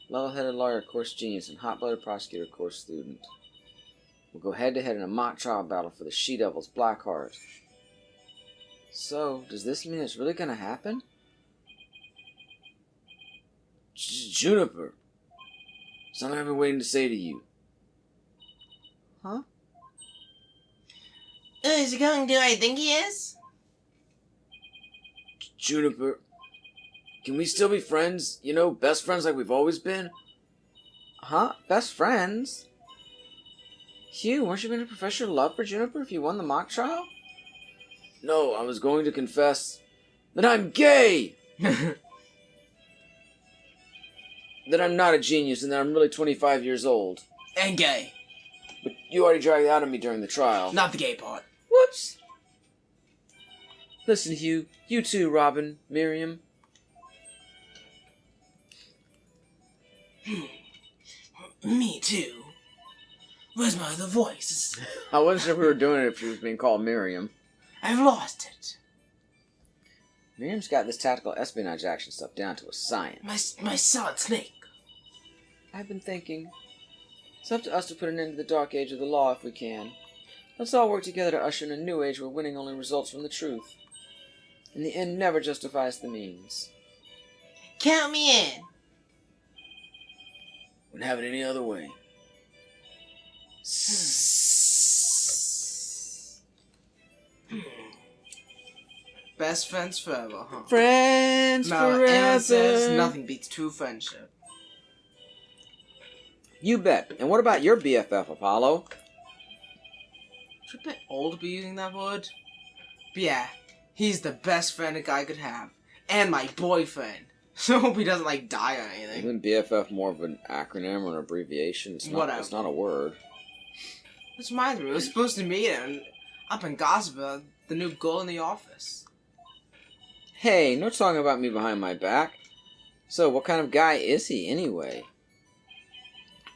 Level-headed lawyer, course genius, and hot-blooded prosecutor, course student. We'll go head-to-head in a mock trial battle for the She-Devil's Black Heart. So, does this mean it's really gonna happen? Juniper, something I've been waiting to say to you. Huh? Is he going to do what I think he is? Juniper, can we still be friends? You know, best friends like we've always been? Huh? Best friends? Hugh, weren't you going to profess your love for Juniper if you won the mock trial? No, I was going to confess that I'm gay! That I'm not a genius and that I'm really 25 years old. And gay. But you already dragged that out of me during the trial. Not the gay part. Whoops! Listen, Hugh. You too, Robin, Miriam. Me too. Where's my other voice? I wasn't sure if we were doing it if she was being called Miriam. I've lost it. Miriam's got this tactical espionage action stuff down to a science. My solid snake. I've been thinking. It's up to us to put an end to the dark age of the law if we can. Let's all work together to usher in a new age where winning only results from the truth. And the end never justifies the means. Count me in. Wouldn't have it any other way. Best friends forever, huh? Friends Now, Anna says forever. nothing beats true friendship. You bet. And what about your BFF, Apollo? It's a bit old to be using that word. But yeah, he's the best friend a guy could have. And my boyfriend. So I hope he doesn't, like, die or anything. Isn't BFF more of an acronym or an abbreviation? It's not. Whatever. It's not a word. This reminds me, we were supposed to meet him up in gossip about the new girl in the office. Hey, no talking about me behind my back. So, what kind of guy is he, anyway?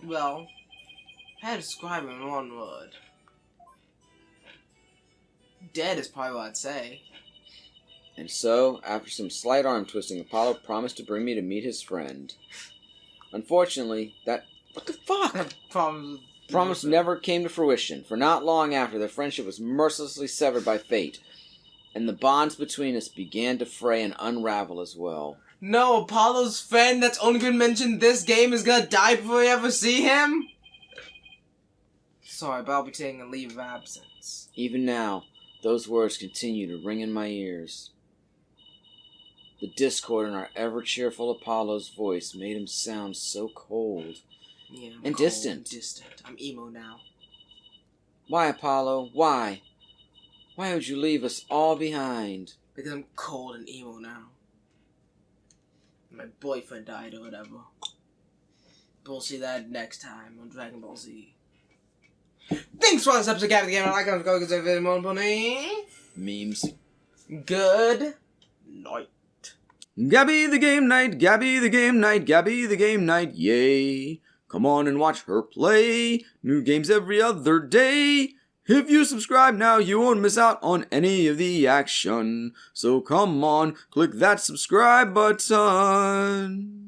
Well, I had to describe him in one word. Dead is probably what I'd say. And so, after some slight arm twisting, Apollo promised to bring me to meet his friend. Unfortunately, that... What the fuck? I have problems with Promise never came to fruition, for not long after their friendship was mercilessly severed by fate, and the bonds between us began to fray and unravel as well. No, Apollo's friend that's only been mentioned this game is gonna die before we ever see him? Sorry, but I'll be taking a leave of absence. Even now, those words continue to ring in my ears. The discord in our ever-cheerful Apollo's voice made him sound so cold. Yeah, And cold, distant. Distant. I'm emo now. Why, Apollo? Why? Why would you leave us all behind? Because I'm cold and emo now. My boyfriend died or whatever. But we'll see that next time on Dragon Ball Z. Thanks for this episode, Gabby the Gamer. I like to go because everything more funny. Memes. Good night. Gabby the Game Night, Gabby the Game Night, Gabby the Game Night, yay. Come on and watch her play. New games every other day. If you subscribe now, you won't miss out on any of the action. So come on, click that subscribe button.